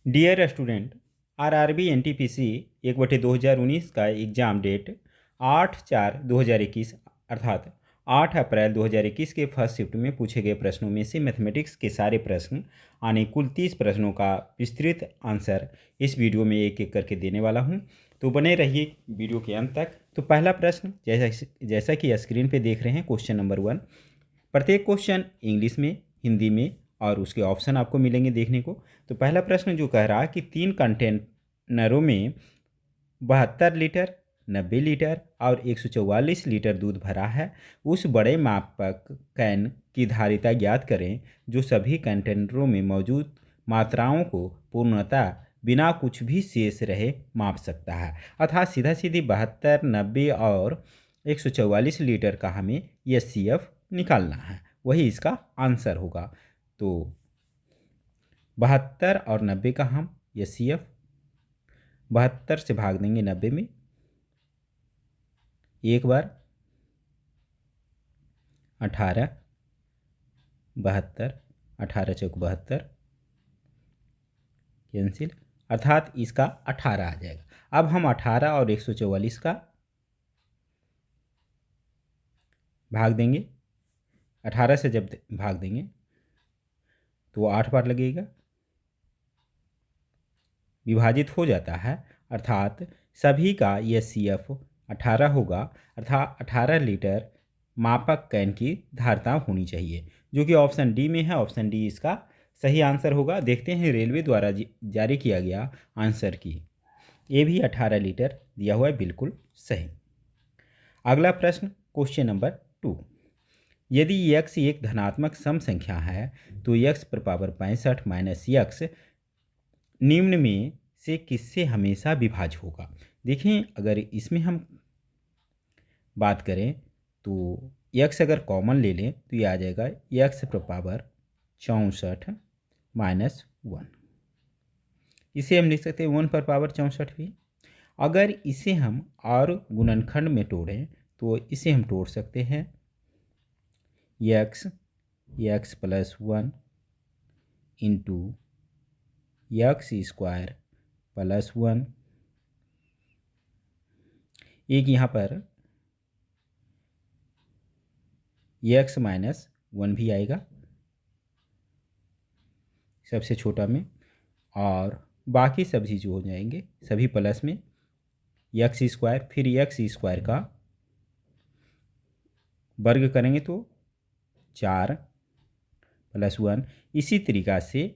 Dear student, RRB NTPC 1/2019 का exam date 8/4/2021 अर्थात 8 अप्रैल 2021 के फर्स्ट शिफ्ट में पूछे गए प्रश्नों में से मैथमेटिक्स के सारे प्रश्न आने कुल 30 प्रश्नों का विस्तृत आंसर इस वीडियो में एक एक करके देने वाला हूं। तो बने रहिए वीडियो के अंत तक। तो पहला प्रश्न जैसा कि स्क्रीन पे देख रहे हैं, क्वेश्चन नंबर 1। प्रत्येक क्वेश्चन इंग्लिश में, हिंदी में और उसके ऑप्शन आपको मिलेंगे देखने को। तो पहला प्रश्न जो कह रहा है कि 3 कंटेनरों में 72 लीटर, 90 लीटर और 144 लीटर दूध भरा है। उस बड़े मापक कैन की धारिता ज्ञात करें जो सभी कंटेनरों में मौजूद मात्राओं को पूर्णतः बिना कुछ भी शेष रहे माप सकता है। अर्थात सीधा सीधी 72, 90 और 144 लीटर का हमें एचसीएफ निकालना है, वही इसका आंसर होगा। तो 72 और 90 का हम एचसीएफ 72 से भाग देंगे 90 में, एक बार 18, 72, 18 चौक 72 कैंसिल, अर्थात इसका 18 आ जाएगा। अब हम 18 और 144 का भाग देंगे। 18 से जब भाग देंगे तो 8 बार लगेगा, विभाजित हो जाता है, अर्थात सभी का एचसीएफ 18 होगा। अर्थात 18 लीटर मापक कैन की धारिता होनी चाहिए, जो कि ऑप्शन डी में है। ऑप्शन डी इसका सही आंसर होगा। देखते हैं रेलवे द्वारा जारी किया गया आंसर की। ये भी 18 लीटर दिया हुआ है, बिल्कुल सही। अगला प्रश्न, क्वेश्चन नंबर 2। यदि x एक धनात्मक सम संख्या है तो x पर पावर 65 माइनस x निम्न में से किससे हमेशा विभाज्य होगा। देखें, अगर इसमें हम बात करें तो x अगर कॉमन ले लें तो ये आ जाएगा x पर पावर 64 माइनस 1। इसे हम लिख सकते हैं 1 पर पावर 64 भी। अगर इसे हम और गुणनखंड में तोड़ें तो इसे हम तोड़ सकते हैं x plus 1 into x square plus 1। एक यहाँ पर x माइनस 1 भी आएगा सबसे छोटा में, और बाकी सभी जो हो जाएंगे सभी प्लस में एक्स स्क्वायर, फिर एक्स स्क्वायर का वर्ग करेंगे तो 4 प्लस 1। इसी तरीक़ा से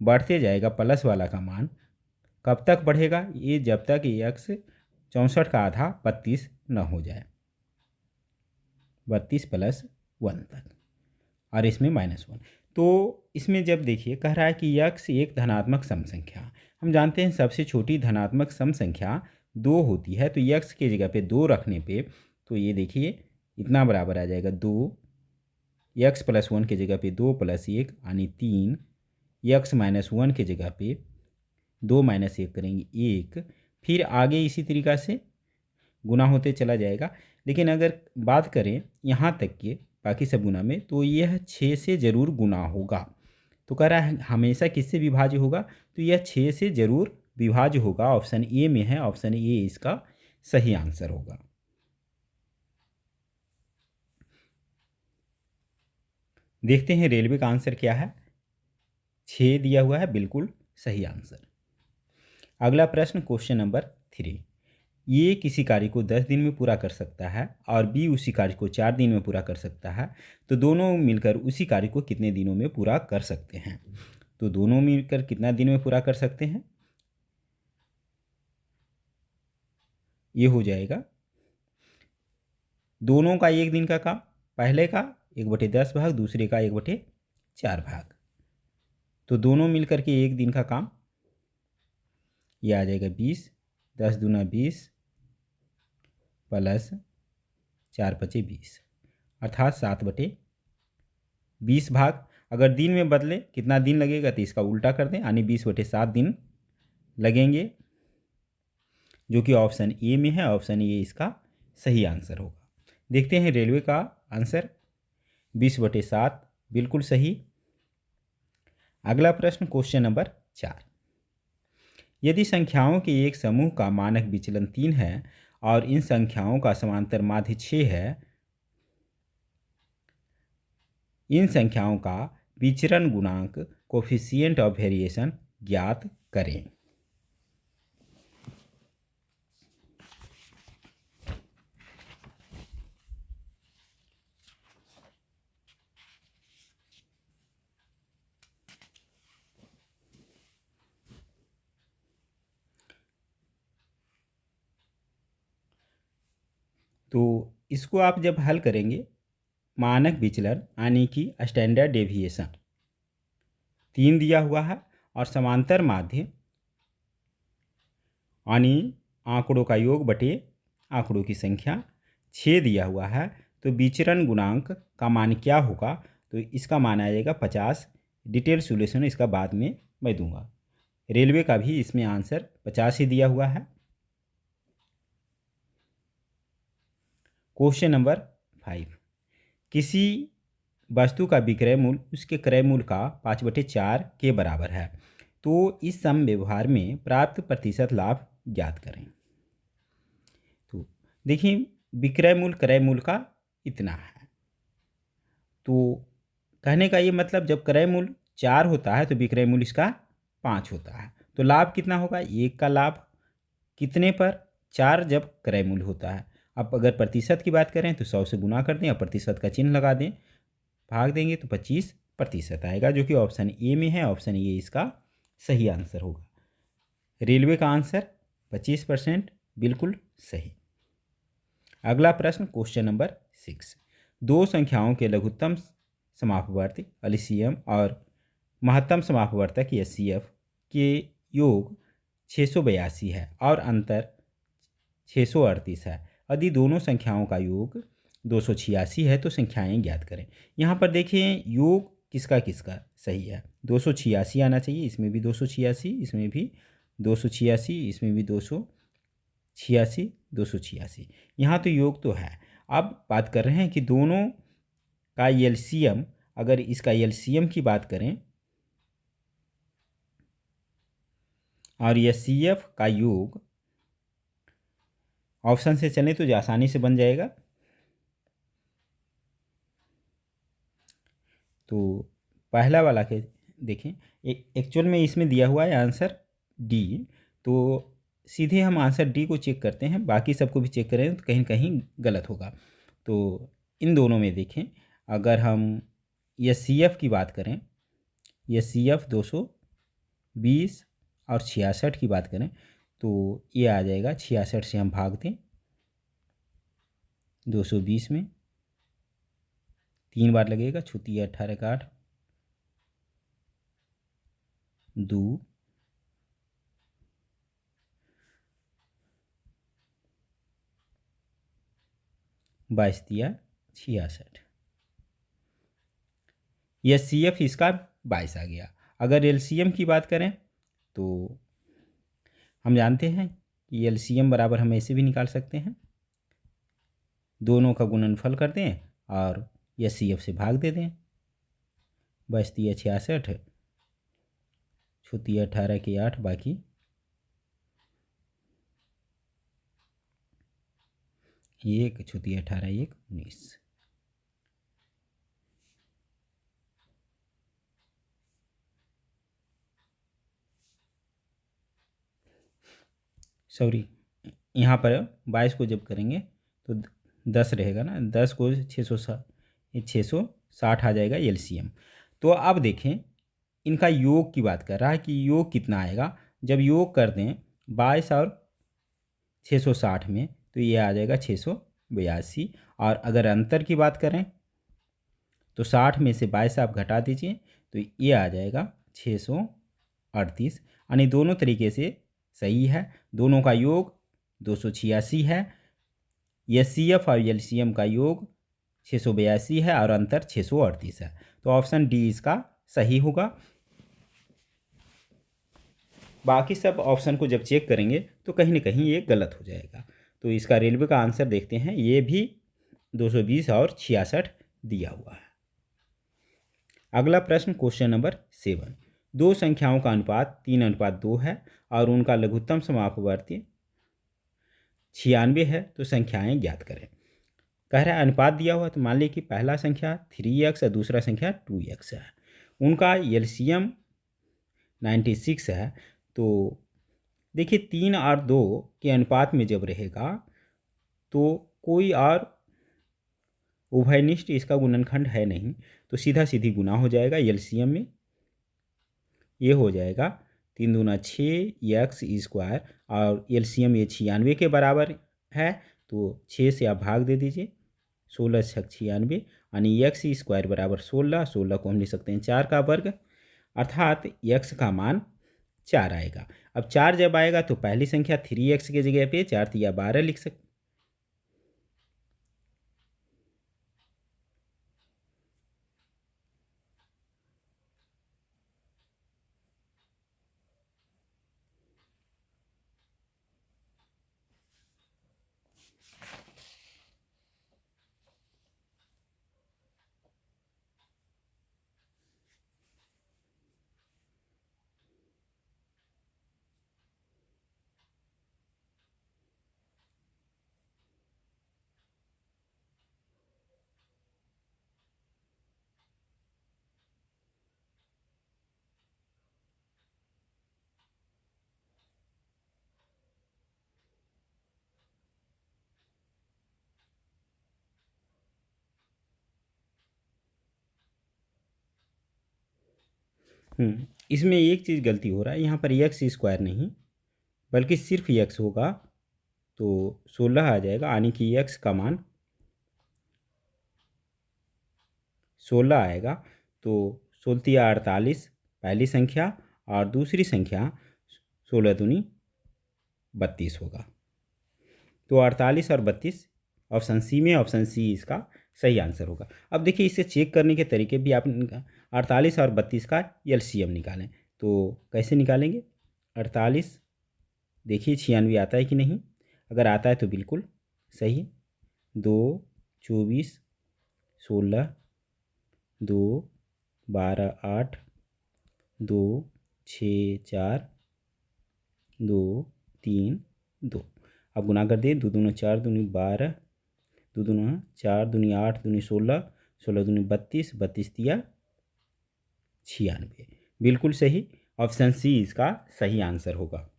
बढ़ते जाएगा प्लस वाला का मान। कब तक बढ़ेगा ये, जब तक एक्स 64 का आधा 32 न हो जाए, 32 प्लस 1 तक, और इसमें माइनस 1। तो इसमें जब देखिए कह रहा है कि x एक धनात्मक सम संख्या, हम जानते हैं सबसे छोटी धनात्मक सम संख्या 2 होती है। तो x की जगह पे 2 रखने पे तो ये देखिए इतना बराबर आ जाएगा 2, x प्लस 1 की जगह पे 2 प्लस 1 यानी 3, x माइनस 1 की जगह पे 2 माइनस 1 करेंगे 1, फिर आगे इसी तरीक़ा से गुना होते चला जाएगा। लेकिन अगर बात करें यहाँ तक के बाकी सब गुना में तो यह 6 से ज़रूर गुना होगा। तो कह रहा है हमेशा किससे विभाज्य होगा, तो यह 6 से ज़रूर विभाज्य होगा। ऑप्शन ए में है, ऑप्शन ए इसका सही आंसर होगा। देखते हैं रेलवे का आंसर क्या है। 6 दिया हुआ है, बिल्कुल सही आंसर। अगला प्रश्न, क्वेश्चन नंबर 3। ये किसी कार्य को 10 दिन में पूरा कर सकता है और बी उसी कार्य को 4 दिन में पूरा कर सकता है, तो दोनों मिलकर उसी कार्य को कितने दिनों में पूरा कर सकते हैं। तो दोनों मिलकर कितना दिन में पूरा कर सकते हैं, ये हो जाएगा दोनों का 1 दिन का काम, पहले का 1/10 भाग, दूसरे का 1/4 भाग। तो दोनों मिलकर के 1 दिन का काम, ये आ जाएगा 20, 10 दूना 20 प्लस 4 पचे 20, अर्थात 7/20 भाग। अगर दिन में बदले कितना दिन लगेगा तो इसका उल्टा कर दें, यानी 20/7 दिन लगेंगे, जो कि ऑप्शन ए में है। ऑप्शन ए इसका सही आंसर होगा। देखते हैं रेलवे का आंसर, 20/7 बिल्कुल सही। अगला प्रश्न, क्वेश्चन नंबर 4। यदि संख्याओं के एक समूह का मानक विचलन 3 है और इन संख्याओं का समांतर माध्य 6 है, इन संख्याओं का विचरण गुणांक कोफिशिएंट ऑफ वेरिएशन ज्ञात करें। तो इसको आप जब हल करेंगे, मानक विचलन यानी कि स्टैंडर्ड डेविएशन 3 दिया हुआ है और समांतर माध्य यानी आंकड़ों का योग बटे आंकड़ों की संख्या 6 दिया हुआ है, तो विचरण गुणांक का मान क्या होगा? तो इसका मान आ जाएगा 50। डिटेल सॉल्यूशन इसका बाद में मैं दूंगा। रेलवे का भी इसमें आंसर 50 ही दिया हुआ है। क्वेश्चन नंबर 5, किसी वस्तु का विक्रय मूल्य उसके क्रय मूल्य का 5/4 के बराबर है, तो इस सम व्यवहार में प्राप्त प्रतिशत लाभ ज्ञात करें। तो देखिए, विक्रय मूल्य क्रय मूल्य का इतना है, तो कहने का ये मतलब जब क्रय मूल्य 4 होता है तो विक्रय मूल्य इसका 5 होता है, तो लाभ कितना होगा? 1 का लाभ कितने पर? 4 जब क्रय मूल्य होता है। अब अगर प्रतिशत की बात करें तो 100 से गुना कर दें और प्रतिशत का चिन्ह लगा दें, भाग देंगे तो 25% आएगा, जो कि ऑप्शन ए में है। ऑप्शन ए इसका सही आंसर होगा। रेलवे का आंसर 25% बिल्कुल सही। अगला प्रश्न क्वेश्चन नंबर 6, दो संख्याओं के लघुत्तम समापवर्ती एलसीएम और महत्तम समापवर्तक एचसीएफ के योग 682 है और अंतर 638 है। यदि दोनों संख्याओं का योग 286 है तो संख्याएं ज्ञात करें। यहाँ पर देखिए, योग किसका किसका सही है? 286 आना चाहिए, इसमें भी 286, इसमें भी 286, इसमें भी 286, 286। यहाँ तो योग तो है। अब बात कर रहे हैं कि दोनों का एलसीएम, अगर इसका एलसीएम की बात करें और एचसीएफ का योग, ऑप्शन से चलें तो आसानी से बन जाएगा। तो पहला वाला के देखें, एक्चुअल में इसमें दिया हुआ है आंसर डी, तो सीधे हम आंसर डी को चेक करते हैं, बाकी सबको भी चेक करें तो कहीं कहीं गलत होगा। तो इन दोनों में देखें, अगर हम एचसीएफ की बात करें, एचसीएफ 220 और 66 की बात करें तो ये आ जाएगा 66 से हम भाग दें 220 में, 3 बार लगेगा, छुती 18 का 8, 2 22 दिया 66। एचसीएफ इसका 22 आ गया। अगर एलसीएम की बात करें तो हम जानते हैं कि एलसीएम बराबर हम ऐसे भी निकाल सकते हैं, दोनों का गुणनफल कर दें और एचसीएफ से भाग दे दें। 22 दिया 66, छुती 18 के 8, बाकी 1, छुती 18 1 19। सॉरी, यहाँ पर 22 को जब करेंगे तो 10 रहेगा ना, 10 को 660 आ जाएगा एलसीएम। तो अब देखें, इनका योग की बात कर रहा है कि योग कितना आएगा। जब योग कर दें 22 और 660 में तो ये आ जाएगा 682। और अगर अंतर की बात करें तो 60 में से 22 आप घटा दीजिए तो ये आ जाएगा 638। यानी दोनों तरीके से सही है। दोनों का योग 286 है, एचसीएफ और एलसीएम का योग 682 है और अंतर 638 है। तो ऑप्शन डी इसका सही होगा। बाकी सब ऑप्शन को जब चेक करेंगे तो कहीं ना कहीं ये गलत हो जाएगा। तो इसका रेलवे का आंसर देखते हैं, ये भी 220 और 66 दिया हुआ है। अगला प्रश्न क्वेश्चन नंबर 7, दो संख्याओं का अनुपात 3:2 है और उनका लघुत्तम समापवर्ती 96 है, तो संख्याएं ज्ञात करें। कह रहा है अनुपात दिया हुआ, तो मान लीजिए कि पहला संख्या 3x और दूसरा संख्या 2x है। उनका एलसीएम 96 है। तो देखिए 3 और 2 के अनुपात में जब रहेगा तो कोई और उभयनिष्ठ इसका गुणनखंड है नहीं, तो सीधा सीधी गुना हो जाएगा एलसीएम में। ये हो जाएगा 3 दूना 6x² और एलसीएम ये 96 के बराबर है, तो 6 से आप भाग दे दीजिए, 16 छक 96 यानी x² बराबर 16। 16 को हम लिख सकते हैं 4 का वर्ग, अर्थात x का मान 4 आएगा। अब 4 जब आएगा तो पहली संख्या 3x की जगह पे 4 तिया 12 लिख सकते। इसमें एक चीज़ गलती हो रहा है, यहाँ पर x² नहीं बल्कि सिर्फ x होगा, तो 16 आ जाएगा, यानी कि x का मान 16 आएगा। तो 16 तिया 48 पहली संख्या और दूसरी संख्या 16 दूनी 32 होगा। तो 48 और 32 ऑप्शन सी में, ऑप्शन सी इसका सही आंसर होगा। अब देखिए इसे चेक करने के तरीके भी आप 48 और 32 का एलसीएम निकालें, तो कैसे निकालेंगे। 48 देखिए 96 आता है कि नहीं, अगर आता है तो बिल्कुल सही है। 2 24 16 2 12 8 2 6 4 2 3 2। अब गुना कर दिए, 2 दूना 4 दूनी 12, 2 दूना 4 दूनी 8 दूनी 16, 16 दूनी 32, 32 तिया 96, बिल्कुल सही। ऑप्शन सी इसका सही आंसर होगा।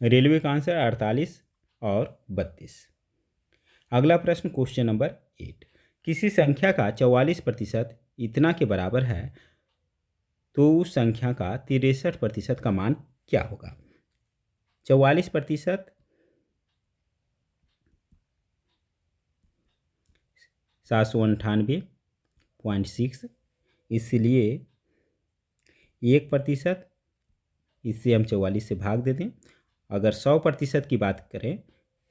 रेलवे का आंसर 48 और 32। अगला प्रश्न क्वेश्चन नंबर 8, किसी संख्या का 44% इतना के बराबर है तो उस संख्या का 63% का मान क्या होगा। 44% 798.6, इसलिए 1%, इससे हम 44 से भाग देते हैं। अगर 100% की बात करें,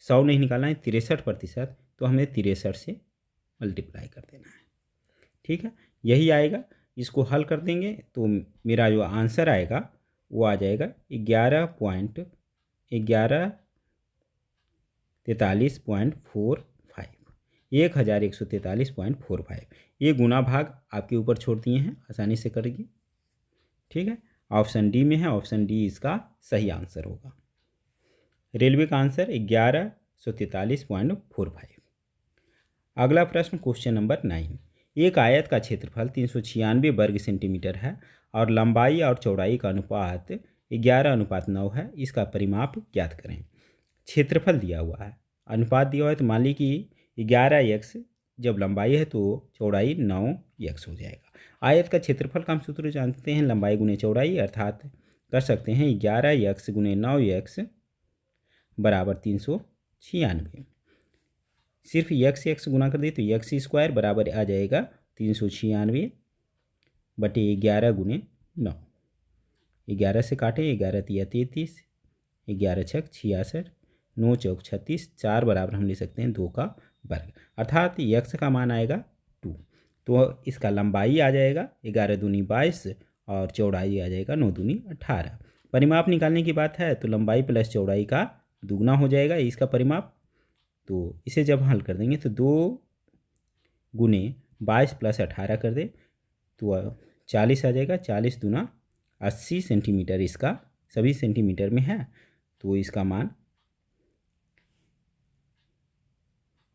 100 नहीं निकालना है, 63%, तो हमें 63 से मल्टीप्लाई कर देना है। ठीक है, यही आएगा। इसको हल कर देंगे तो मेरा जो आंसर आएगा वो आ जाएगा 11.43.45, 1143.45। ये गुना भाग आपके ऊपर छोड़ दिए हैं, आसानी से करेंगे। ठीक है, ऑप्शन डी में है, ऑप्शन डी इसका सही आंसर होगा। रेलवे का आंसर 1143.45। अगला प्रश्न क्वेश्चन नंबर 9, एक आयत का क्षेत्रफल 396 वर्ग सेंटीमीटर है और लंबाई और चौड़ाई का अनुपात 11:9 है, इसका परिमाप ज्ञात करें। क्षेत्रफल दिया हुआ है, अनुपात दिया हुआ है, तो मान ली कि 11x जब लंबाई है तो चौड़ाई 9x हो जाएगा। आयत का क्षेत्रफल का हम सूत्र जानते हैं, लंबाई गुने चौड़ाई, अर्थात कर सकते हैं 11x गुने 9x बराबर 396। सिर्फ x गुना कर दे तो x² बराबर आ जाएगा 396 बटे 11 गुने 9। 11 से काटें, 11 तिया 33, 11 छक 66, 9 चौक 36, 4 बराबर हम ले सकते हैं 2 का वर्ग, अर्थात x का मान आएगा 2। तो इसका लंबाई आ जाएगा 11 दूनी 22 और चौड़ाई आ जाएगा 9 दूनी 18। परिमाप निकालने की बात है तो लंबाई प्लस चौड़ाई का दुगना हो जाएगा इसका परिमाप। तो इसे जब हल कर देंगे तो 2 गुने 22 प्लस 18 कर दे तो 40 आ जाएगा। 40 दूना 80 सेंटीमीटर इसका सभी सेंटीमीटर में है, तो इसका मान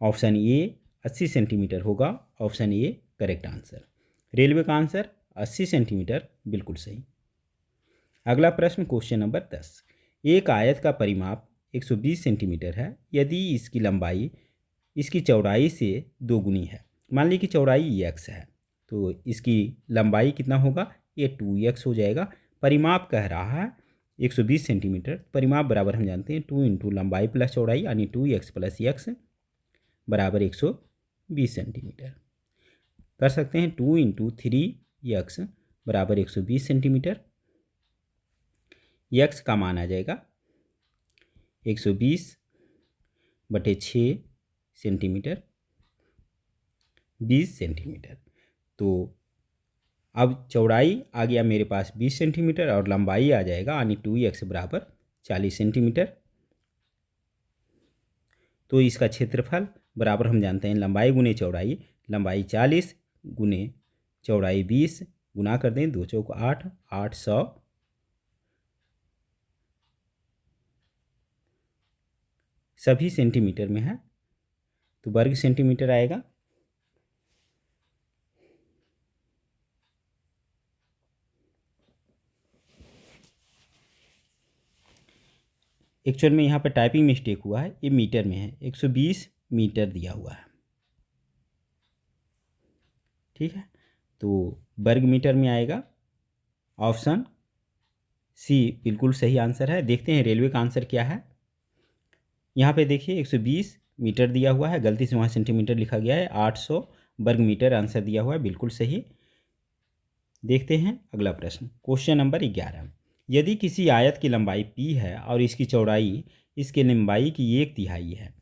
ऑप्शन ए 80 सेंटीमीटर होगा। Option A correct answer. Railway का आंसर 80 सेंटीमीटर बिल्कुल सही। अगला प्रश्न क्वेश्चन नंबर 10। एक आयत का परिमाप 120 सेंटीमीटर है यदि इसकी लंबाई इसकी चौड़ाई से दोगुनी है। मान ली कि चौड़ाई x है तो इसकी लंबाई कितना होगा, ये 2x हो जाएगा। परिमाप कह रहा है 120 सेंटीमीटर, परिमाप बराबर हम जानते हैं 2 इंटू लंबाई प्लस चौड़ाई यानी 2x प्लस x बराबर 120 सेंटीमीटर। कर सकते हैं 2 इंटू 3x बराबर 120 सेंटीमीटर। x का मान आ जाएगा 120 बटे 6 सेंटीमीटर 20 सेंटीमीटर। तो अब चौड़ाई आ गया मेरे पास 20 सेंटीमीटर और लंबाई आ जाएगा यानी 2x बराबर 40 सेंटीमीटर। तो इसका क्षेत्रफल बराबर हम जानते हैं लंबाई गुने चौड़ाई, लंबाई 40 गुने चौड़ाई 20 गुना कर दें 2 चौक 8, 800 सभी सेंटीमीटर में है तो वर्ग सेंटीमीटर आएगा। एक्चुअल में यहाँ पर टाइपिंग मिस्टेक हुआ है, ये मीटर में है, 120 मीटर दिया हुआ है। ठीक है, तो वर्ग मीटर में आएगा। ऑप्शन सी बिल्कुल सही आंसर है। देखते हैं रेलवे का आंसर क्या है। यहाँ पे देखिए 120 मीटर दिया हुआ है, गलती से वहाँ सेंटीमीटर लिखा गया है। 800 वर्ग मीटर आंसर दिया हुआ है, बिल्कुल सही। देखते हैं अगला प्रश्न क्वेश्चन नंबर 11। यदि किसी आयत की लंबाई p है और इसकी चौड़ाई इसके लंबाई की 1/3 है,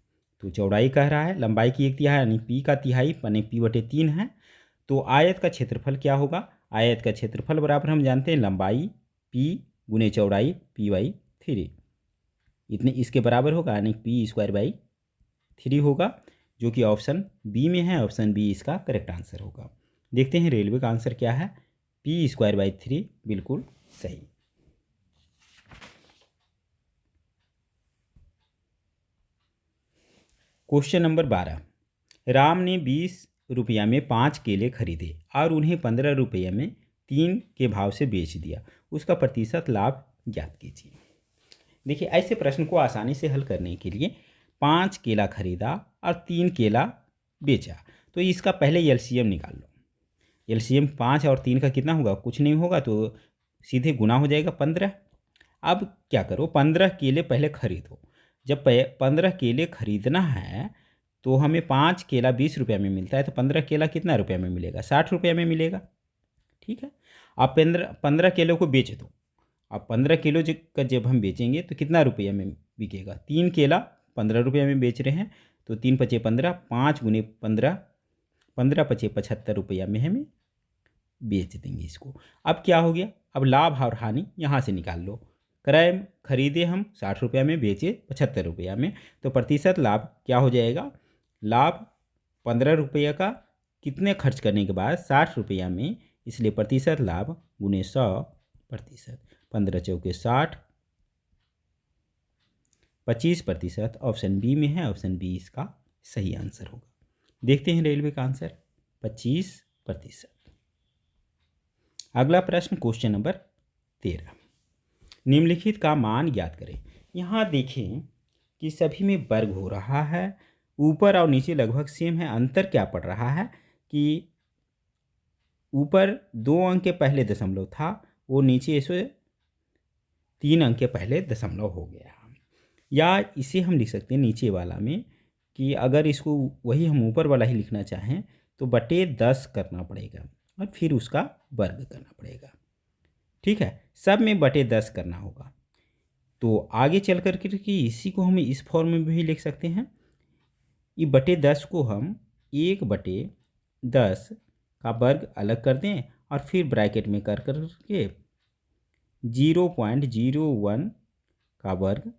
तो चौड़ाई कह रहा है लंबाई की 1/3 यानी p का तिहाई पने p/3 है, तो आयत का क्षेत्रफल क्या होगा। आयत का क्षेत्रफल बराबर हम जानते हैं लंबाई p गुने चौड़ाई p/3 इतने इसके बराबर होगा यानी p²/3 होगा, जो कि ऑप्शन बी में है। ऑप्शन बी इसका करेक्ट आंसर होगा। देखते हैं रेलवे का आंसर क्या है, p²/3 बिल्कुल सही। Question number 12। राम ने 20 रुपया में 5 केले खरीदे और उन्हें 15 रुपये में 3 के भाव से बेच दिया, उसका प्रतिशत लाभ ज्ञात कीजिए। देखिए ऐसे प्रश्न को आसानी से हल करने के लिए 5 केला खरीदा और 3 केला बेचा, तो इसका पहले एलसीएम निकाल लो। एलसीएम 5 और 3 का कितना होगा, कुछ नहीं होगा, तो सीधे गुना हो जाएगा 15। अब क्या करो, 15 केले पहले खरीदो। जब 15 केले खरीदना है तो हमें 5 केला 20 रुपये में मिलता है, तो 15 केला कितना रुपये में मिलेगा, 60 रुपये में मिलेगा। ठीक है, आप 15 किलो को बेच दो। अब 15 किलो का जब हम बेचेंगे तो कितना रुपये में बिकेगा, 3 केला 15 रुपये में बेच रहे हैं, तो 3 पचे 15, 5 गुने 15, 15 पचे 75 रुपया में हमें बेच देंगे इसको। अब क्या हो गया, अब लाभ और हानि यहाँ से निकाल लो। क्रय खरीदे हम 60 रुपया में, बेचे 75 रुपया में, तो प्रतिशत लाभ क्या हो जाएगा, लाभ 15 रुपये का कितने खर्च करने के बाद 60 रुपया में, इसलिए प्रतिशत लाभ गुने 100%। 15 चौके 60, 25%। ऑप्शन बी में है, ऑप्शन बी इसका सही आंसर होगा। देखते हैं रेलवे का आंसर 25%। अगला प्रश्न क्वेश्चन नंबर 13। निम्नलिखित का मान ज्ञात करें। यहाँ देखें कि सभी में वर्ग हो रहा है, ऊपर और नीचे लगभग सेम है। अंतर क्या पड़ रहा है कि ऊपर 2 अंक के पहले दशमलव था, वो नीचे इसे 3 अंक के पहले दशमलव हो गया। या इसे हम लिख सकते हैं नीचे वाला में कि अगर इसको वही हम ऊपर वाला ही लिखना चाहें तो बटे 10 करना पड़ेगा और फिर उसका वर्ग करना पड़ेगा। ठीक है, सब में बटे 10 करना होगा। तो आगे चल कर के इसी को हम इस फॉर्म में भी लिख सकते हैं। ये बटे 10 को हम 1/10 का वर्ग अलग कर दें और फिर ब्रैकेट में कर के 0.01 का वर्ग,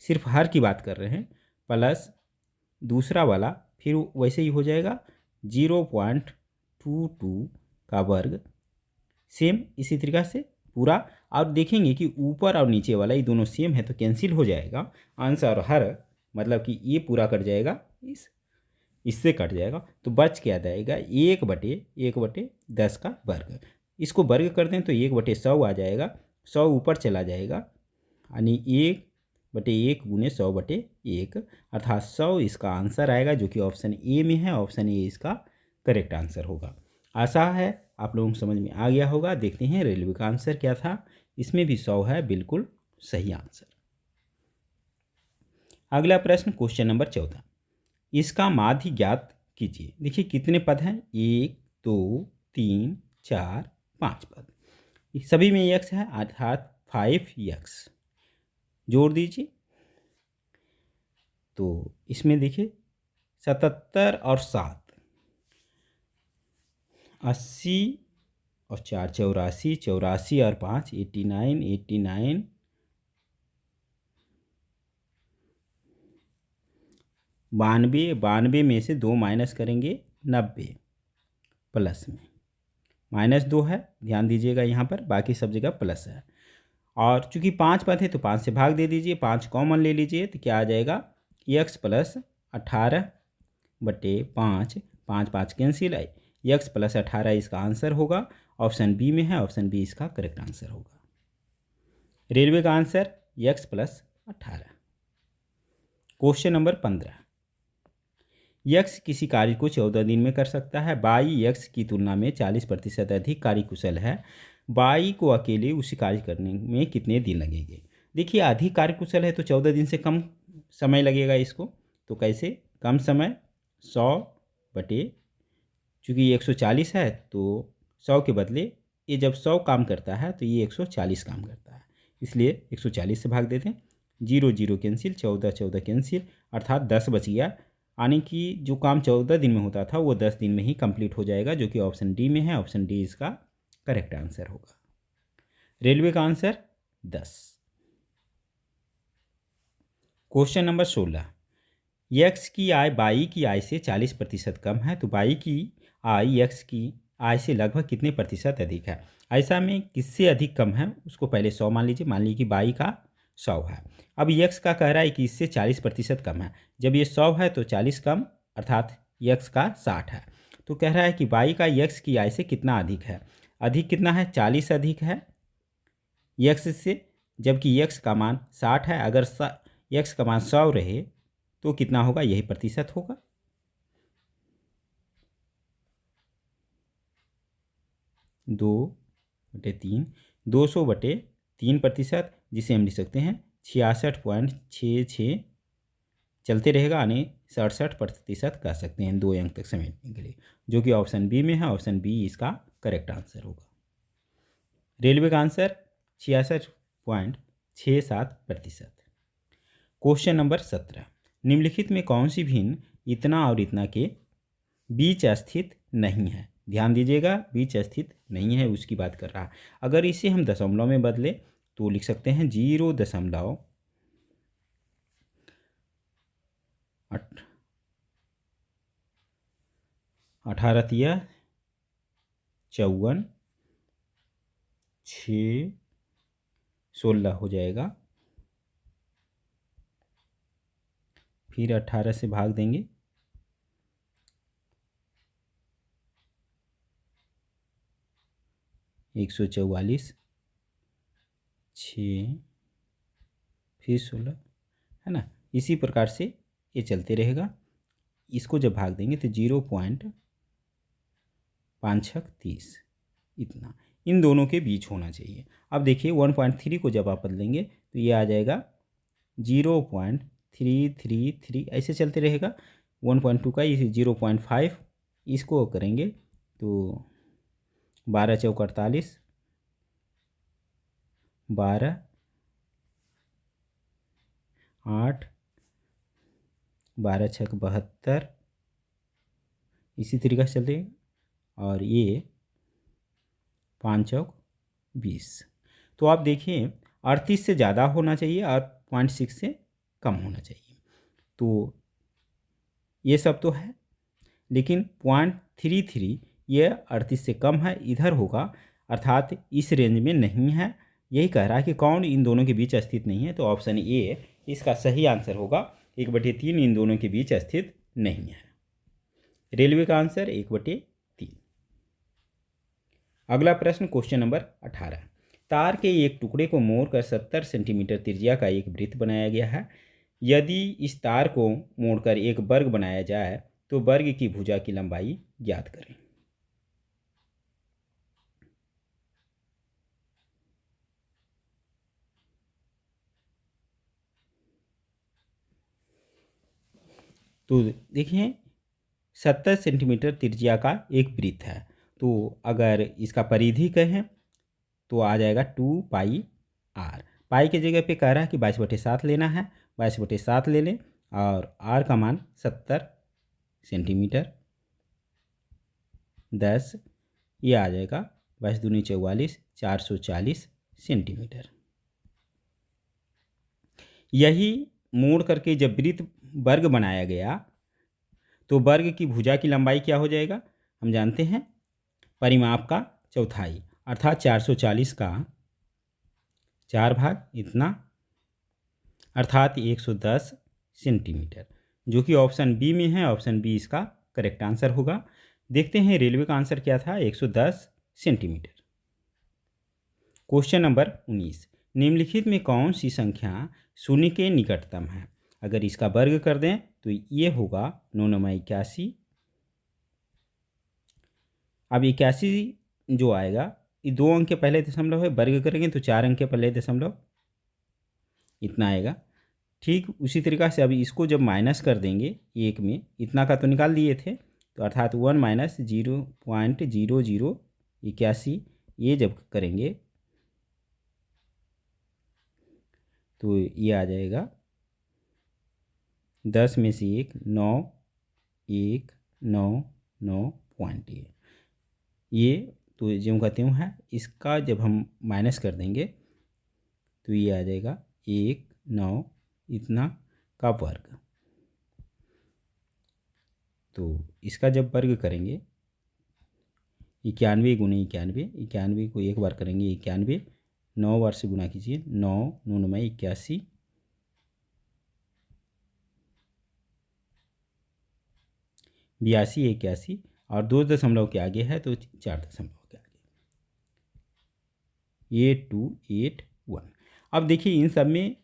सिर्फ हर की बात कर रहे हैं, प्लस दूसरा वाला फिर वैसे ही हो जाएगा 0.22 का वर्ग सेम इसी तरीक़ा से पूरा। आप देखेंगे कि ऊपर और नीचे वाला ये दोनों सेम है तो कैंसिल हो जाएगा। अंश और हर मतलब कि ये पूरा कट जाएगा, इससे कट जाएगा, तो बच क्या जाएगा 1/10 का वर्ग। इसको वर्ग कर दें तो 1/100 आ जाएगा, 100 ऊपर चला जाएगा, यानी 1/1 गुने 100/1 अर्थात 100 इसका आंसर आएगा, जो कि ऑप्शन ए में है। ऑप्शन ए इसका करेक्ट आंसर होगा। आशा है आप लोगों को समझ में आ गया होगा। देखते हैं रेलवे का आंसर क्या था। इसमें भी 100 है, बिल्कुल सही आंसर। अगला प्रश्न क्वेश्चन नंबर 14, इसका माध्य ज्ञात कीजिए। देखिए कितने पद हैं, 1 2 3 4 5 पद, सभी में x है अर्थात 5x जोड़ दीजिए। तो इसमें देखिए 77 और 7 80 और 4 84, 84 और 5 89, 89 92, 92 में से 2 माइनस करेंगे 90 प्लस में -2 है, ध्यान दीजिएगा यहाँ पर, बाकी सब जगह प्लस है। और चूंकि 5 पद है तो 5 से भाग दे दीजिए, 5 कॉमन ले लीजिए तो क्या आ जाएगा x + 18/5, 5 5 कैंसिल है, x + 18 इसका आंसर होगा। ऑप्शन बी में है, ऑप्शन बी इसका करेक्ट आंसर होगा। रेलवे का answer x + 18। Question number 15, x किसी कार्य को 14 दिन में कर सकता है। बाई यक्स की तुलना में 40% अधिक कार्यकुशल है। बाई को अकेले उसी कार्य करने में कितने दिन लगेंगे। देखिए अधिक कार्यकुशल है तो 14 दिन से कम समय लगेगा इसको। तो कैसे कम समय, 100 चूँकि 140 है तो 100 के बदले ये जब 100 काम करता है तो ये 140 काम करता है, इसलिए 140 से भाग देते हैं। 0 0 कैंसिल, 14 14 कैंसिल, अर्थात 10 बच गया, यानी कि जो काम 14 दिन में होता था वो 10 दिन में ही कंप्लीट हो जाएगा, जो कि ऑप्शन डी में है। ऑप्शन डी इसका करेक्ट आंसर होगा। रेलवे का आंसर 10। क्वेश्चन नंबर 16, यक्स की आय बाई की आय से 40% कम है, तो बाई की आय यक्स की आय से लगभग कितने प्रतिशत अधिक है। ऐसा में किससे अधिक कम है उसको पहले 100 मान लीजिए। मान लीजिए कि बाई का 100 है, अब यक्स का कह रहा है कि इससे 40% कम है। जब ये 100 है तो 40 कम अर्थात यक्स का 60 है, तो कह रहा है कि बाई का यक्स की आय से कितना अधिक है। अधिक कितना है, 40 अधिक है यक्स से, जबकि यक्स का मान 60 है। अगर यक्स का मान 100 रहे तो कितना होगा, यही प्रतिशत होगा। दो बटे तीन, 200/3%, जिसे हम लिख सकते हैं 66.66, चलते रहेगा, यानी 67% कह सकते हैं 2 अंक तक समेटने के लिए, जो कि ऑप्शन बी में है। ऑप्शन बी इसका करेक्ट आंसर होगा। रेलवे का आंसर 66.67%। क्वेश्चन नंबर 17, निम्नलिखित में कौन सी भिन्न इतना और इतना के बीच स्थित नहीं है। ध्यान दीजिएगा, बीच स्थित नहीं है उसकी बात कर रहा है। अगर इसे हम दशमलव में बदले तो लिख सकते हैं 0.18 18 54 6 16 हो जाएगा, फिर 18 से भाग देंगे, 144, 6 फिर 16 है ना। इसी प्रकार से ये चलते रहेगा। इसको जब भाग देंगे तो 0.5630 इतना इन दोनों के बीच होना चाहिए। अब देखिए 1.3 को जब आप बदलेंगे तो ये आ जाएगा 0.333, ऐसे चलते रहेगा। 1.2 का ये 0.5, इसको करेंगे तो 12 चौक 48, 12 8 12 छक 72, इसी तरीक़े से चलते, और ये 5 चौक 20। तो आप देखिए 38 से ज़्यादा होना चाहिए और 0.6 से कम होना चाहिए। तो ये सब तो है, लेकिन 0.33 ये 38 से कम है, इधर होगा, अर्थात इस रेंज में नहीं है। यही कह रहा है कि कौन इन दोनों के बीच स्थित नहीं है, तो ऑप्शन ए इसका सही आंसर होगा। 1/3 इन दोनों के बीच स्थित नहीं है। रेलवे का आंसर 1/3। अगला प्रश्न क्वेश्चन नंबर 18। तार के एक टुकड़े को मोड़कर 70 सेंटीमीटर त्रिज्या का एक वृत्त बनाया गया है। यदि इस तार को मोड़कर एक वर्ग बनाया जाए तो वर्ग की भुजा की लंबाई ज्ञात करें। तो देखिए 70 सेंटीमीटर त्रिज्या का एक वृत्त है, तो अगर इसका परिधि कहें तो आ जाएगा 2πr। पाई की जगह पे कह रहा है कि 22/7 लेना है, 22/7 ले लें और r का मान 70 सेंटीमीटर 10, ये आ जाएगा 22 दूनी 44, 440 सेंटीमीटर। यही मोड़ करके जब वृत्त वर्ग बनाया गया तो वर्ग की भुजा की लंबाई क्या हो जाएगा, हम जानते हैं परिमाप का चौथाई, अर्थात 440 का 4 भाग इतना, अर्थात 110 सेंटीमीटर, जो कि ऑप्शन बी में है। ऑप्शन बी इसका करेक्ट आंसर होगा। देखते हैं रेलवे का आंसर क्या था, 110 सेंटीमीटर। Question number 19। निम्नलिखित में कौन सी संख्या शून्य के निकटतम है। अगर इसका वर्ग कर दें तो ये होगा 9×81। अब 81 जो आएगा, ये 2 अंक के पहले दशमलव है, वर्ग करेंगे तो 4 अंक के पहले दशमलव, इतना आएगा। ठीक उसी तरीक़ा से अभी इसको जब माइनस कर देंगे एक में, इतना का तो निकाल दिए थे, तो अर्थात 1 - 0.0081, ये जब करेंगे तो ये आ जाएगा 10 में से 1 9 1 9 9 पॉइंट ये तो जो कहते हैं, इसका जब हम माइनस कर देंगे तो ये आ जाएगा 1 9 इतना का वर्ग। तो इसका जब वर्ग करेंगे 91 × 91, 91 को एक बार करेंगे 91, 9 बार से गुना कीजिए, 9 9 में 81, 82 81 और 2 दशमलव के आगे है तो 4 दशमलव के आगे, 8281। अब देखिए इन सब में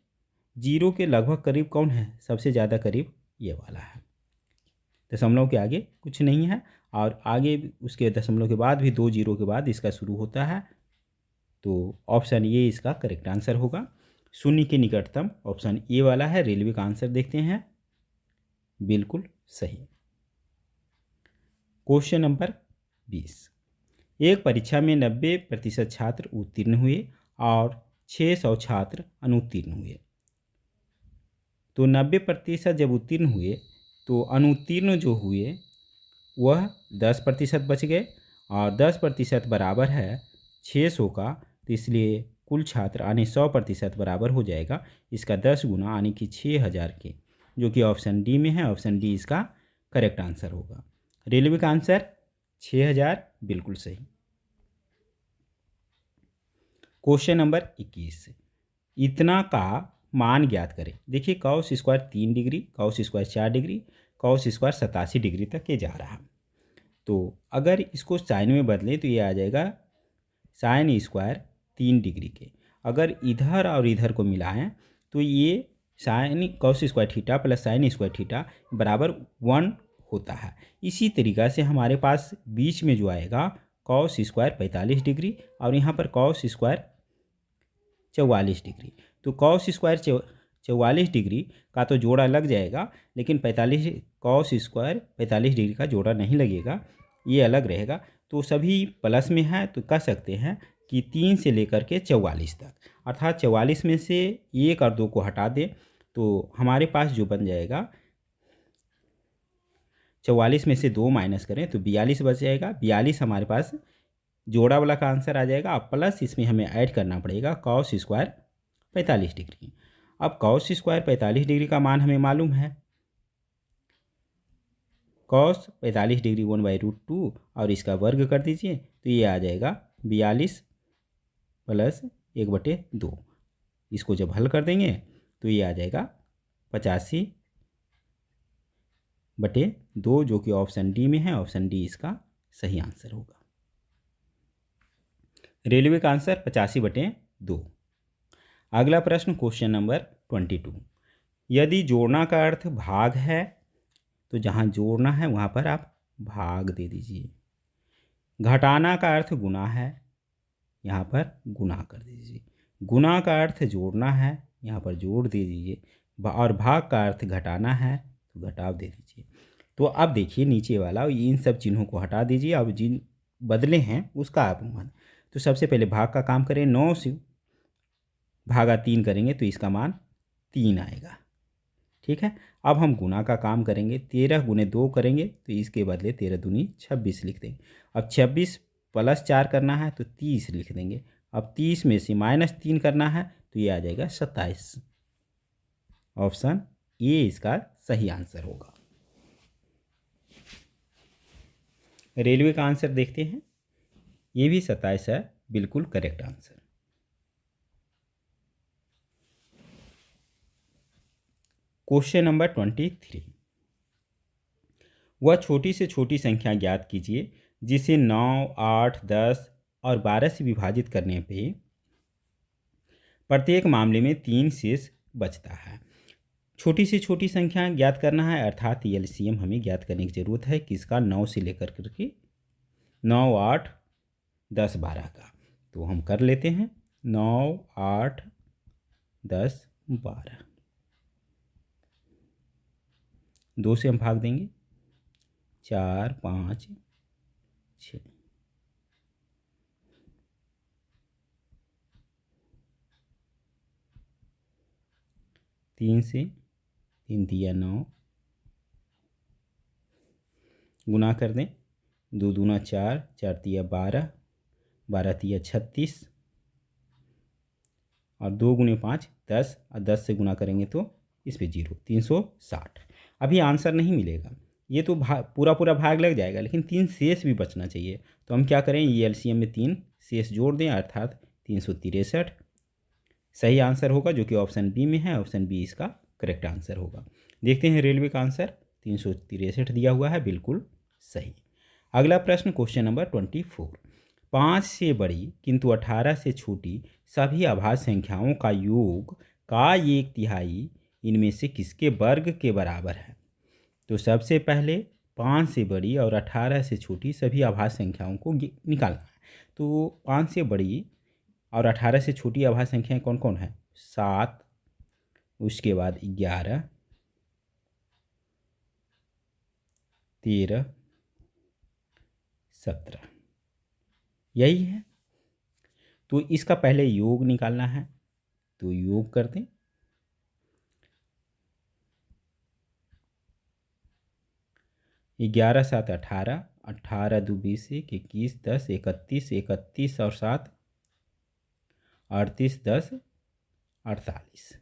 जीरो के लगभग करीब कौन है, सबसे ज़्यादा करीब ये वाला है। दशमलव के आगे कुछ नहीं है और आगे उसके दशमलव के बाद भी 2 जीरो के बाद इसका शुरू होता है, तो ऑप्शन ए इसका करेक्ट आंसर होगा। शून्य के निकटतम ऑप्शन ए वाला है। रेलवे का आंसर देखते हैं, बिल्कुल सही। Question number 20। एक परीक्षा में 90% छात्र उत्तीर्ण हुए और 600 छात्र अनुत्तीर्ण हुए। तो 90% जब उत्तीर्ण हुए तो अनुत्तीर्ण जो हुए वह 10% बच गए और 10% बराबर है 600 का, तो इसलिए कुल छात्र यानी 100% बराबर हो जाएगा इसका 10 गुना यानी कि 6000 के, जो कि ऑप्शन डी में है। ऑप्शन डी इसका करेक्ट आंसर होगा। रेलवे का आंसर 6000 बिल्कुल सही। Question number 21। इतना का मान ज्ञात करें। देखिए cos square 3 degree, cos square 4 degree, cos square 87 degree तक ये जा रहा है। तो अगर इसको साइन में बदलें तो ये आ जाएगा साइन स्क्वायर 3 डिग्री के। अगर इधर और इधर को मिलाएं तो ये sine cos square theta plus sine square theta बराबर 1 होता है। इसी तरीक़ा से हमारे पास बीच में जो आएगा कॉस स्क्वायर 45 डिग्री और यहाँ पर कॉस स्क्वायर 44 डिग्री। तो कॉस स्क्वायर 44 डिग्री का तो जोड़ा लग जाएगा, लेकिन 45 कॉस स्क्वायर 45 डिग्री का जोड़ा नहीं लगेगा, ये अलग रहेगा। तो सभी प्लस में है तो कह सकते हैं कि 3 से लेकर के 44 तक, अर्थात 44 में से 1 और 2 को हटा दें तो हमारे पास जो बन जाएगा 44 में से 2 माइनस करें तो 42 बच जाएगा। 42 हमारे पास जोड़ा वाला का आंसर आ जाएगा। अब प्लस इसमें हमें ऐड करना पड़ेगा कॉस स्क्वायर 45 डिग्री। अब कॉस स्क्वायर 45 डिग्री का मान हमें मालूम है, कॉस 45 डिग्री 1/√2 और इसका वर्ग कर दीजिए तो ये आ जाएगा 42 प्लस 1/2। इसको जब हल कर देंगे तो ये आ जाएगा 85/2, जो कि ऑप्शन डी में है। ऑप्शन डी इसका सही आंसर होगा। रेलवे का आंसर 85/2। अगला प्रश्न क्वेश्चन नंबर 22। यदि जोड़ना का अर्थ भाग है तो जहाँ जोड़ना है वहाँ पर आप भाग दे दीजिए। घटाना का अर्थ गुना है, यहाँ पर गुना कर दीजिए। गुना का अर्थ जोड़ना है, यहाँ पर जोड़ दे दीजिए। और भाग का अर्थ घटाना है तो घटाव दे दीजिए। तो अब देखिए नीचे वाला, इन सब चिन्हों को हटा दीजिए। अब जिन बदले हैं उसका आप मान। तो सबसे पहले भाग का काम करें। 9 से भागा 3 करेंगे तो इसका मान 3 आएगा। ठीक है। अब हम गुना का काम करेंगे। 13 गुने 2 करेंगे तो इसके बदले 13 दूनी 26 लिख देंगे। अब 26 प्लस 4 करना है तो 30 लिख देंगे। अब 30 में से -3 करना है तो ये आ जाएगा 27। ऑप्शन ए इसका सही आंसर होगा। रेलवे का आंसर देखते हैं। ये भी 27 है, बिल्कुल करेक्ट आंसर। Question number 23। वह छोटी से छोटी संख्या ज्ञात कीजिए जिसे 9, 8, 10 और 12 से विभाजित करने पे प्रत्येक मामले में 3 शेष बचता है। छोटी से छोटी संख्या ज्ञात करना है, अर्थात एलसीएम हमें ज्ञात करने की ज़रूरत है किसका, 9 से लेकर करके 9, 8, 10, 12 का। तो हम कर लेते हैं। 9, 8, 10, 12। 2 से हम भाग देंगे। 4, 5, 6। 3 से 3 दिया 9, गुना कर दें। 2 दूना 4, 4 तिया 12, 12 तिया 36 और 2 गुने 5 10 और 10 से गुना करेंगे तो इस पे 0, 360। अभी आंसर नहीं मिलेगा, ये तो पूरा पूरा भाग लग जाएगा, लेकिन 3 शेष भी बचना चाहिए। तो हम क्या करें, ये एलसीएम में 3 शेष जोड़ दें, अर्थात 363 सही आंसर होगा, जो कि ऑप्शन बी में है। ऑप्शन बी इसका करेक्ट आंसर होगा। देखते हैं रेलवे का आंसर। 363 दिया हुआ है, बिल्कुल सही। अगला प्रश्न क्वेश्चन नंबर 24। 5 से बड़ी किंतु 18 से छोटी सभी अभाज्य संख्याओं का योग का 1/3 इनमें से किसके वर्ग के बराबर है। तो सबसे पहले 5 से बड़ी और 18 से छोटी सभी अभाज्य संख्याओं को निकालना है। तो 5 से बड़ी और 18 से छोटी अभाज्य संख्याएं कौन कौन है, 7, उसके बाद 11, 13, 17, यही है। तो इसका पहले योग निकालना है, तो योग कर दें। 11 7 18, 18 2 20 21 10 31, 31 और 7 38, 10 48,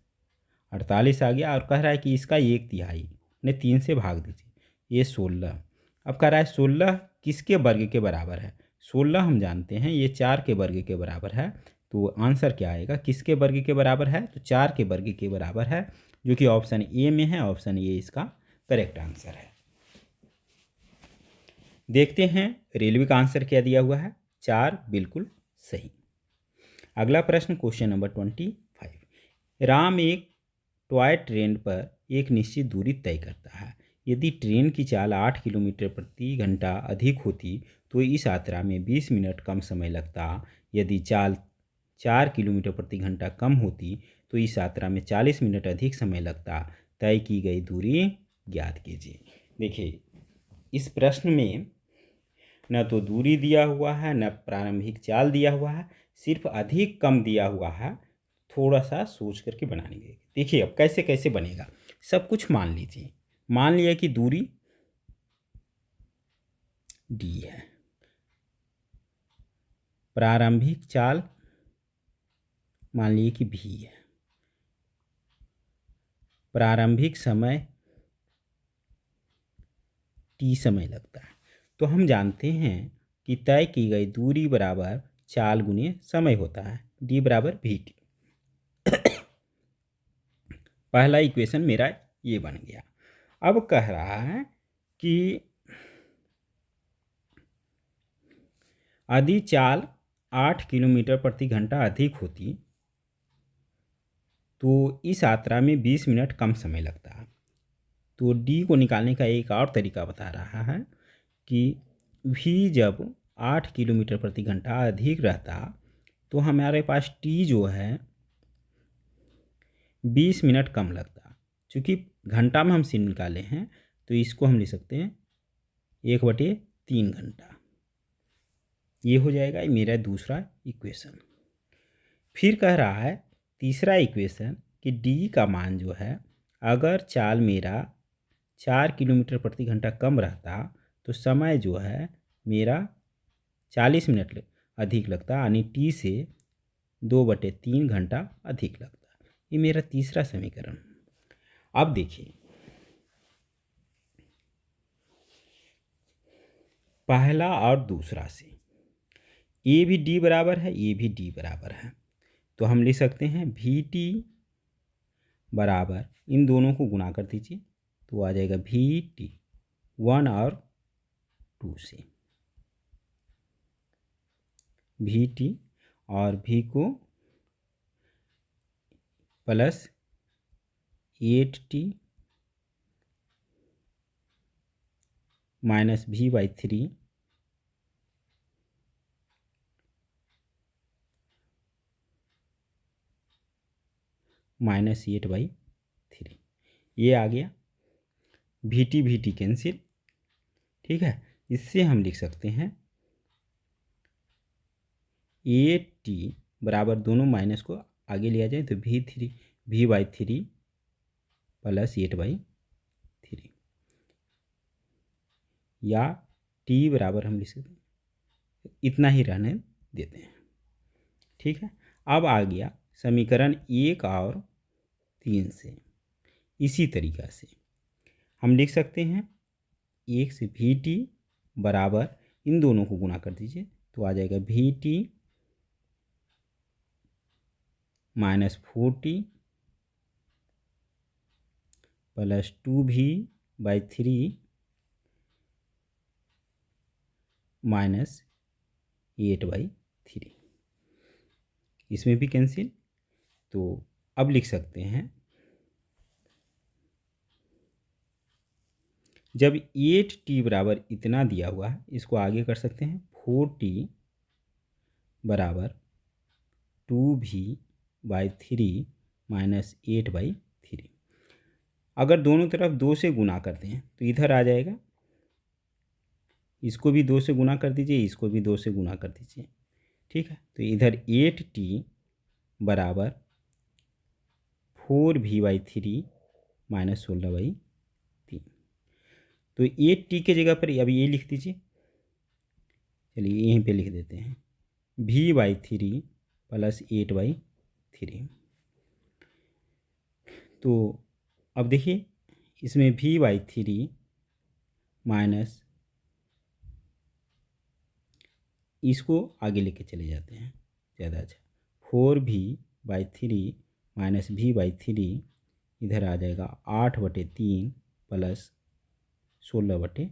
48 आ गया। और कह रहा है कि इसका 1/3 ने 3 से भाग दीजिए, ये 16। अब कह रहा है 16 किसके वर्ग के बराबर है। 16 हम जानते हैं ये 4 के वर्ग के बराबर है। तो आंसर क्या आएगा, किसके वर्ग के बराबर है, तो 4 के वर्ग के बराबर है, जो कि ऑप्शन ए में है। ऑप्शन ए इसका करेक्ट आंसर है। देखते हैं रेलवे का आंसर क्या दिया हुआ है, 4 बिल्कुल सही। अगला प्रश्न क्वेश्चन नंबर 25। राम एक टॉय ट्रेन पर एक निश्चित दूरी तय करता है। यदि ट्रेन की चाल 8 किलोमीटर प्रति घंटा अधिक होती तो इस यात्रा में 20 मिनट कम समय लगता। यदि चाल 4 किलोमीटर प्रति घंटा कम होती तो इस यात्रा में 40 मिनट अधिक समय लगता। तय की गई दूरी ज्ञात कीजिए। देखिए इस प्रश्न में न तो दूरी दिया हुआ है, न प्रारंभिक चाल दिया हुआ है, सिर्फ अधिक कम दिया हुआ है। थोड़ा सा सोच करके बनानी है। देखिए अब कैसे कैसे बनेगा, सब कुछ मान लीजिए। मान लिया कि दूरी डी है, प्रारंभिक चाल मान लीजिए कि भी है, प्रारंभिक समय टी समय लगता है। तो हम जानते हैं कि तय की गई दूरी बराबर चाल गुने समय होता है, डी बराबर वी टी। पहला इक्वेशन मेरा ये बन गया। अब कह रहा है कि यदि चाल 8 किलोमीटर प्रति घंटा अधिक होती तो इस यात्रा में 20 मिनट कम समय लगता है। तो डी को निकालने का एक और तरीका बता रहा है कि भी जब 8 किलोमीटर प्रति घंटा अधिक रहता तो हमारे पास टी जो है 20 मिनट कम लगता। चूँकि घंटा में हम सी निकाले हैं तो इसको हम लिख सकते हैं 1/3 घंटा। ये हो जाएगा मेरा दूसरा इक्वेशन। फिर कह रहा है तीसरा इक्वेशन कि डी का मान जो है अगर चाल मेरा 4 किलोमीटर प्रति घंटा कम रहता तो समय जो है मेरा 40 मिनट अधिक लगता, यानी टी से 2/3 घंटा अधिक लगता। ये मेरा तीसरा समीकरण। अब देखिए पहला और दूसरा से ये भी डी बराबर है, ये भी डी बराबर है, तो हम लिख सकते हैं वी टी बराबर इन दोनों को गुणा कर दीजिए तो आ जाएगा वी टी 1 और 2 से, वी टी और वी को plus 8t minus v/3 minus 8/3 ये आ गया। वी टी कैंसिल, ठीक है। इससे हम लिख सकते हैं 8t बराबर दोनों माइनस को आगे लिया जाए तो v/3 प्लस 8/3 या t बराबर हम लिख सकते हैं, इतना ही रहने देते हैं, ठीक है। अब आ गया समीकरण 1 और 3 से। इसी तरीक़ा से हम लिख सकते हैं 1 से वी टी बराबर इन दोनों को गुणा कर दीजिए तो आ जाएगा we T minus 4t plus 2v/3 minus 8/3। इसमें भी कैंसिल, तो अब लिख सकते हैं जब 8t बराबर इतना दिया हुआ है इसको आगे कर सकते हैं 4t बराबर 2v/3 माइनस 8/3। अगर दोनों तरफ 2 से गुणा करते हैं तो इधर आ जाएगा, इसको भी 2 से गुणा कर दीजिए, इसको भी 2 से गुणा कर दीजिए, ठीक है। तो इधर 8t बराबर 4v/3 माइनस 16/3। तो 8t के जगह पर अब ये लिख दीजिए, चलिए यहीं पे लिख देते हैं v/3 प्लस 8/3। तो अब देखिए इसमें v/3 माइनस इसको आगे लेके चले जाते हैं ज़्यादा अच्छा, 4v/3 माइनस v/3 इधर आ जाएगा 8/3 प्लस 16/3।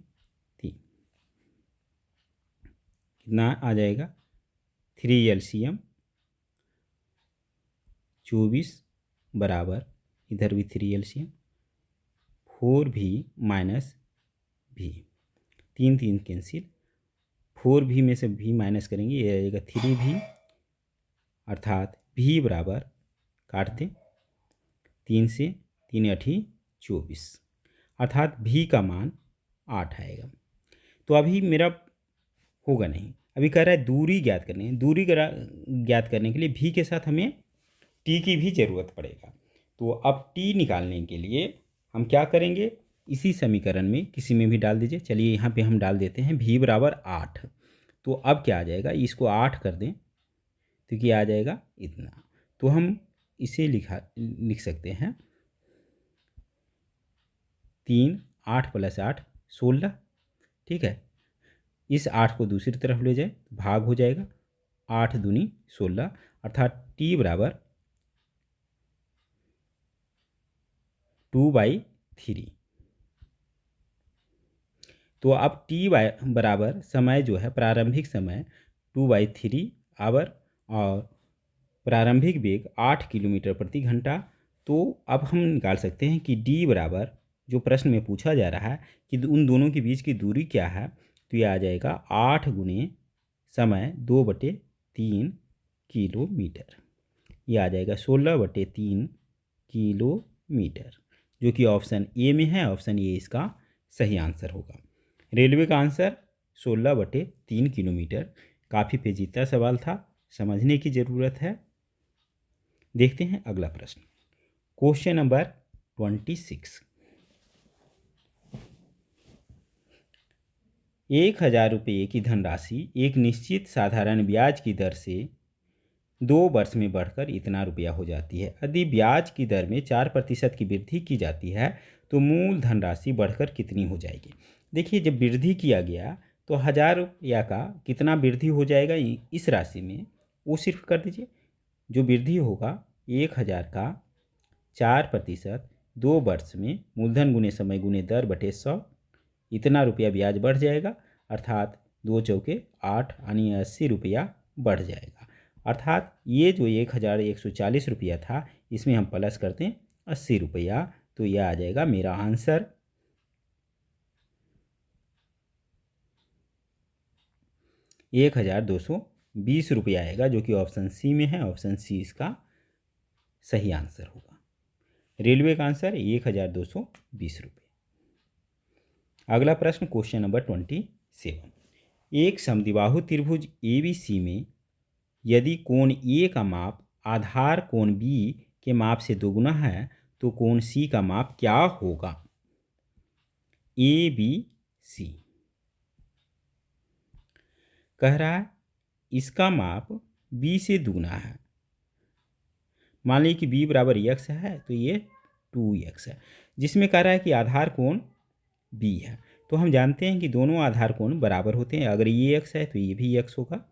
कितना आ जाएगा 3 LCM 24 बराबर इधर भी 3 LCM 4v minus v, 3 cancel, 4v में से v माइनस करेंगे ये आ जाएगा 3v, अर्थात v बराबर काट दें 3 से 3 8 24, अर्थात v का मान 8 आएगा। तो अभी मेरा होगा नहीं, अभी कह रहा है दूरी ज्ञात करनी है। दूरी ज्ञात करने के लिए v के साथ हमें t की भी ज़रूरत पड़ेगा। तो अब t निकालने के लिए हम क्या करेंगे, इसी समीकरण में किसी में भी डाल दीजिए। चलिए यहाँ पे हम डाल देते हैं v बराबर 8। तो अब क्या आ जाएगा, इसको 8 कर दें तो क्या आ जाएगा इतना। तो हम इसे लिख सकते हैं 3 8 प्लस 8 16 ठीक है। इस 8 को दूसरी तरफ ले जाए, भाग हो जाएगा, 8 दूनी 16, अर्थात t बराबर 2/3। तो अब t बराबर समय जो है, प्रारंभिक समय 2/3 आवर और प्रारंभिक वेग 8 किलोमीटर प्रति घंटा। तो अब हम निकाल सकते हैं कि d बराबर, जो प्रश्न में पूछा जा रहा है कि उन दोनों के बीच की दूरी क्या है, तो ये आ जाएगा 8 गुने समय 2/3 किलोमीटर। ये आ जाएगा 16/3 किलोमीटर, जो कि ऑप्शन ए में है। ऑप्शन ए इसका सही आंसर होगा। रेलवे का आंसर 16/3 किलोमीटर। काफ़ी पेचीदा सवाल था, समझने की ज़रूरत है। देखते हैं अगला प्रश्न, क्वेश्चन नंबर 26। 1000 रुपये की धनराशि एक निश्चित साधारण ब्याज की दर से 2 वर्ष में बढ़कर इतना रुपया हो जाती है। यदि ब्याज की दर में 4% की वृद्धि की जाती है तो मूल धनराशि बढ़कर कितनी हो जाएगी। देखिए, जब वृद्धि किया गया तो 1000 रुपया का कितना वृद्धि हो जाएगा इस राशि में, वो सिर्फ कर दीजिए। जो वृद्धि होगा 1000 का 4%, 2 वर्ष में मूलधन गुने समय गुने दर बटे 100, इतना रुपया ब्याज बढ़ जाएगा, अर्थात 2 चौके 8 यानी 80 रुपया बढ़ जाएगा। अर्थात ये जो 1140 रुपया था, इसमें हम प्लस करते हैं 80 रुपया, तो यह आ जाएगा मेरा आंसर 1220 रुपया आएगा, जो कि ऑप्शन सी में है। ऑप्शन सी इसका सही आंसर होगा। रेलवे का आंसर 1220 रुपये। अगला प्रश्न, क्वेश्चन नंबर 27। एक समद्विबाहु त्रिभुज ABC में यदि कोण ए का माप आधार कोण B के माप से दोगुना है तो कोण C का माप क्या होगा। ABC कह रहा है इसका माप B से दुगुना है। मान लीजिए कि B बराबर x है तो ये 2x है, जिसमें कह रहा है कि आधार कोण B है। तो हम जानते हैं कि दोनों आधार कोण बराबर होते हैं। अगर ये x है तो ये भी x होगा,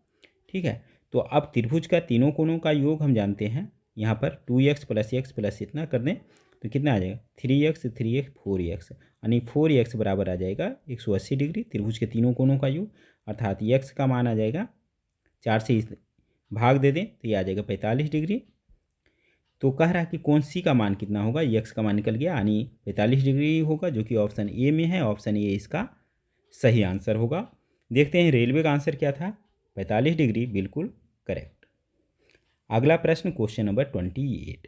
ठीक है। तो अब त्रिभुज का तीनों कोणों का योग हम जानते हैं। यहाँ पर 2x प्लस x प्लस इतना कर दें तो कितना आ जाएगा, 3x 3x 4x, यानी 4x बराबर आ जाएगा 180 डिग्री। त्रिभुज के तीनों कोणों का योग, अर्थात x का मान आ जाएगा 4 से भाग दे दें तो ये आ जाएगा 45 डिग्री। तो कह रहा है कि कोण C का मान कितना होगा, x का मान निकल गया, यानी 45 डिग्री होगा, जो कि ऑप्शन ए में है। ऑप्शन ए इसका सही आंसर होगा। देखते हैं रेलवे का आंसर क्या था, 45 डिग्री, बिल्कुल करेक्ट। अगला प्रश्न, क्वेश्चन नंबर 28।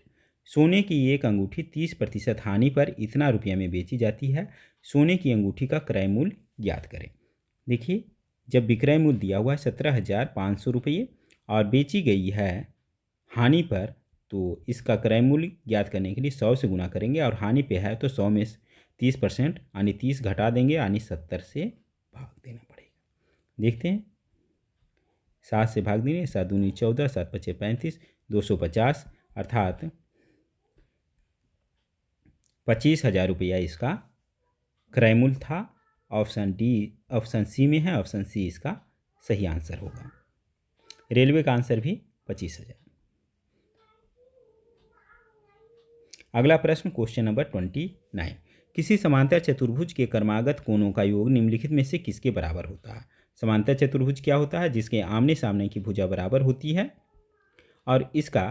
सोने की एक अंगूठी 30% हानि पर इतना रुपया में बेची जाती है। सोने की अंगूठी का क्रय मूल्य ज्ञात करें। देखिए, जब विक्रय मूल्य दिया हुआ है 17,500 रुपये और बेची गई है हानि पर, तो इसका क्रय मूल्य ज्ञात करने के लिए 100 से गुना करेंगे, और हानि पे है तो 100 में 30% यानी 30 घटा देंगे, यानी 70 से भाग देना पड़ेगा। देखते हैं, 7 से भाग देंगे, 7 दूनी 14, 7 पचे 35, 250, अर्थात 25,000 रुपया इसका क्रय मूल्य था। ऑप्शन डी, ऑप्शन सी में है। ऑप्शन सी इसका सही आंसर होगा। रेलवे का आंसर भी 25,000। अगला प्रश्न, क्वेश्चन नंबर 29। किसी समांतर चतुर्भुज के क्रमागत कोणों का योग निम्नलिखित में से किसके बराबर होता है। समांतर चतुर्भुज क्या होता है, जिसके आमने सामने की भुजा बराबर होती है, और इसका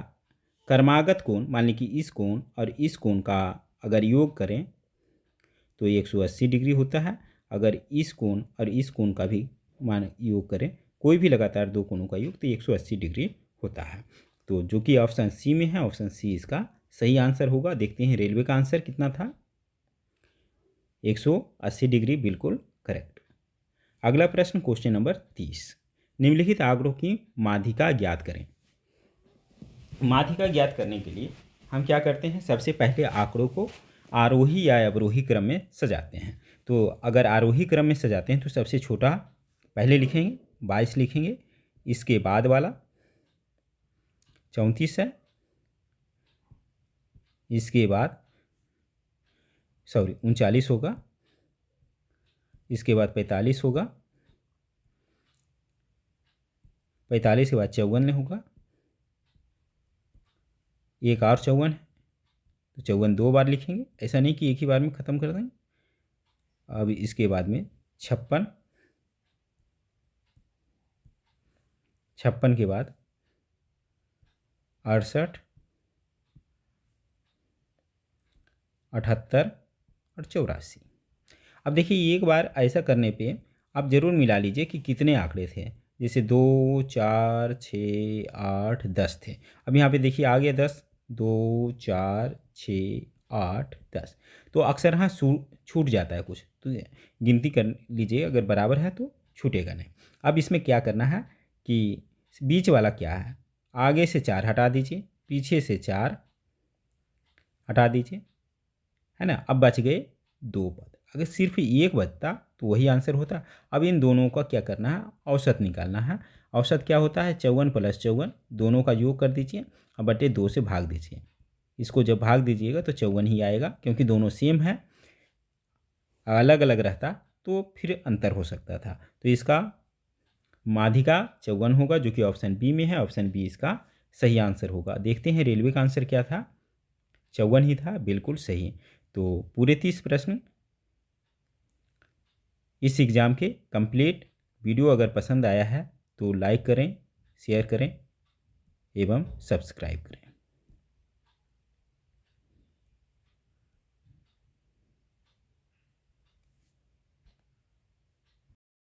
क्रमागत कोण, मान लीजिए कि इस कोण और इस कोण का अगर योग करें तो 180 डिग्री होता है। अगर इस कोण और इस कोण का भी मान योग करें, कोई भी लगातार दो कोणों का योग, तो 180 डिग्री होता है। तो जो कि ऑप्शन सी में है। ऑप्शन सी इसका सही आंसर होगा। देखते हैं रेलवे का आंसर कितना था, 180 डिग्री, बिल्कुल करेक्ट। अगला प्रश्न, क्वेश्चन नंबर 30। निम्नलिखित आंकड़ों की माध्यिका ज्ञात करें। माध्यिका ज्ञात करने के लिए हम क्या करते हैं, सबसे पहले आंकड़ों को आरोही या अवरोही क्रम में सजाते हैं। तो अगर आरोही क्रम में सजाते हैं तो सबसे छोटा पहले लिखेंगे, 22 लिखेंगे, इसके बाद वाला 34 है, इसके बाद 39 होगा, इसके बाद 45 होगा, 45 के बाद 54 होगा, एक और 54 है तो 54 दो बार लिखेंगे, ऐसा नहीं कि एक ही बार में ख़त्म कर देंगे। अब इसके बाद में 56, 56 के बाद 68, 78 और 84। अब देखिए एक बार ऐसा करने पे आप ज़रूर मिला लीजिए कि कितने आंकड़े थे। जैसे 2, 4, 6, 8, 10 थे। अब यहाँ पे देखिए आ गया 10, 2, 4, 6, 8, 10। तो अक्सर हाँ छूट जाता है कुछ, तो गिनती कर लीजिए, अगर बराबर है तो छूटेगा नहीं। अब इसमें क्या करना है कि बीच वाला क्या है, आगे से 4 हटा दीजिए, पीछे से 4 हटा दीजिए, है ना। अब बच गए 2 पद। अगर सिर्फ एक बचता तो वही आंसर होता। अब इन दोनों का क्या करना है, औसत निकालना है। औसत क्या होता है, 54 + 54, दोनों का योग कर दीजिए और बटे 2 से भाग दीजिए। इसको जब भाग दीजिएगा तो 54 ही आएगा, क्योंकि दोनों सेम है। अलग अलग रहता तो फिर अंतर हो सकता था। तो इसका माध्यिका 54 होगा, जो कि ऑप्शन बी में है। ऑप्शन बी इसका सही आंसर होगा। देखते हैं रेलवे का आंसर क्या था, 54 ही था, बिल्कुल सही। तो पूरे 30 प्रश्न इस एग्ज़ाम के कंप्लीट। वीडियो अगर पसंद आया है तो लाइक करें, शेयर करें एवं सब्सक्राइब करें।